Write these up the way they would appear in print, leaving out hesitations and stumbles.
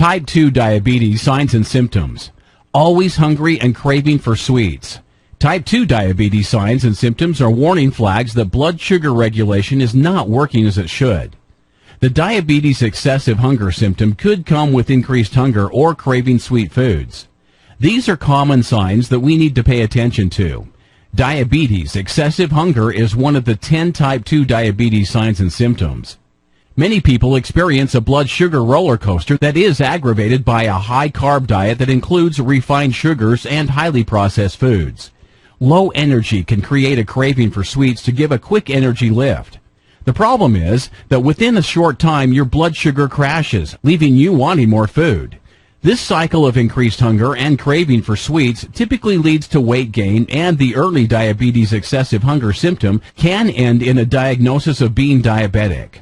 Type 2 diabetes signs and symptoms. Always hungry and craving for sweets. Type 2 diabetes signs and symptoms are warning flags that blood sugar regulation is not working as it should. The diabetes excessive hunger symptom could come with increased hunger or craving sweet foods. These are common signs that we need to pay attention to. Diabetes excessive hunger is one of the 10 type 2 diabetes signs and symptoms. Many people experience a blood sugar roller coaster that is aggravated by a high-carb diet that includes refined sugars and highly processed foods. Low energy can create a craving for sweets to give a quick energy lift. The problem is that within a short time your blood sugar crashes, leaving you wanting more food. This cycle of increased hunger and craving for sweets typically leads to weight gain, and the early diabetes excessive hunger symptom can end in a diagnosis of being diabetic.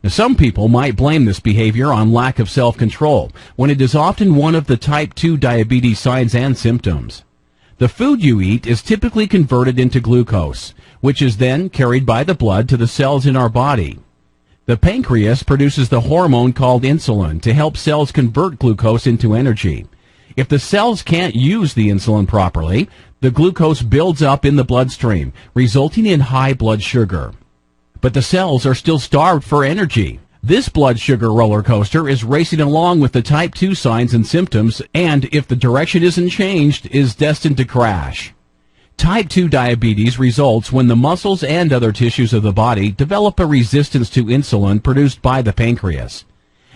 Now, some people might blame this behavior on lack of self-control, when it is often one of the type 2 diabetes signs and symptoms. The food you eat is typically converted into glucose, which is then carried by the blood to the cells in our body. The pancreas produces the hormone called insulin to help cells convert glucose into energy. If the cells can't use the insulin properly, the glucose builds up in the bloodstream, resulting in high blood sugar. But the cells are still starved for energy. This blood sugar roller coaster is racing along with the type 2 signs and symptoms, and if the direction isn't changed, is destined to crash. Type 2 diabetes results when the muscles and other tissues of the body develop a resistance to insulin produced by the pancreas.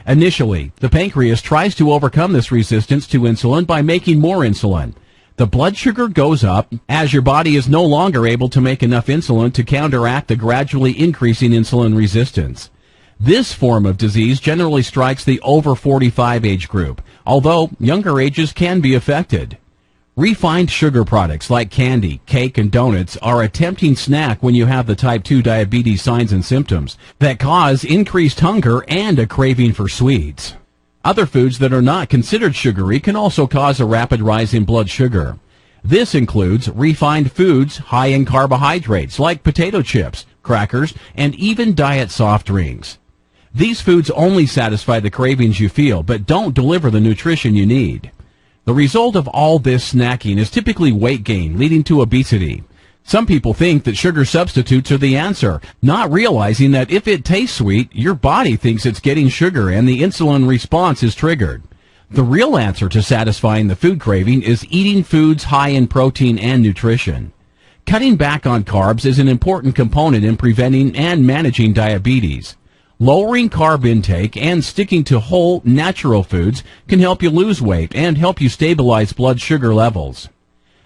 Initially, the pancreas tries to overcome this resistance to insulin by making more insulin. The blood sugar goes up as your body is no longer able to make enough insulin to counteract the gradually increasing insulin resistance. This form of disease generally strikes the over 45 age group, although younger ages can be affected. Refined sugar products like candy, cake, and donuts are a tempting snack when you have the type 2 diabetes signs and symptoms that cause increased hunger and a craving for sweets. Other foods that are not considered sugary can also cause a rapid rise in blood sugar. This includes refined foods high in carbohydrates like potato chips, crackers, and even diet soft drinks. These foods only satisfy the cravings you feel, but don't deliver the nutrition you need. The result of all this snacking is typically weight gain, leading to obesity. Some people think that sugar substitutes are the answer, not realizing that if it tastes sweet, your body thinks it's getting sugar and the insulin response is triggered. The real answer to satisfying the food craving is eating foods high in protein and nutrition. Cutting back on carbs is an important component in preventing and managing diabetes. Lowering carb intake and sticking to whole, natural foods can help you lose weight and help you stabilize blood sugar levels.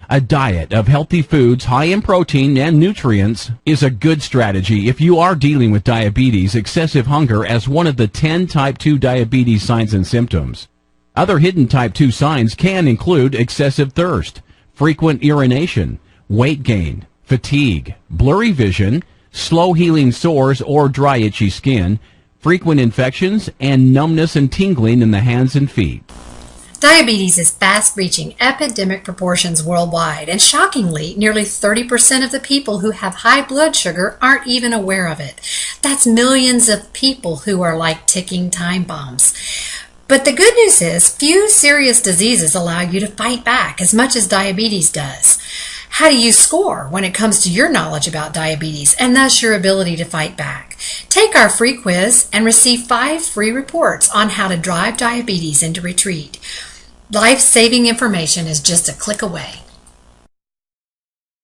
A diet of healthy foods high in protein and nutrients is a good strategy if you are dealing with diabetes excessive hunger as one of the 10 type 2 diabetes signs and symptoms. Other hidden type 2 signs can include excessive thirst, frequent urination, weight gain, fatigue, blurry vision, slow healing sores or dry itchy skin, frequent infections, and numbness and tingling in the hands and feet. Diabetes is fast reaching epidemic proportions worldwide, and shockingly, nearly 30% of the people who have high blood sugar aren't even aware of it. That's millions of people who are like ticking time bombs. But the good news is, few serious diseases allow you to fight back as much as diabetes does. How do you score when it comes to your knowledge about diabetes and thus your ability to fight back? Take our free quiz and receive 5 free reports on how to drive diabetes into retreat. Life-saving information is just a click away.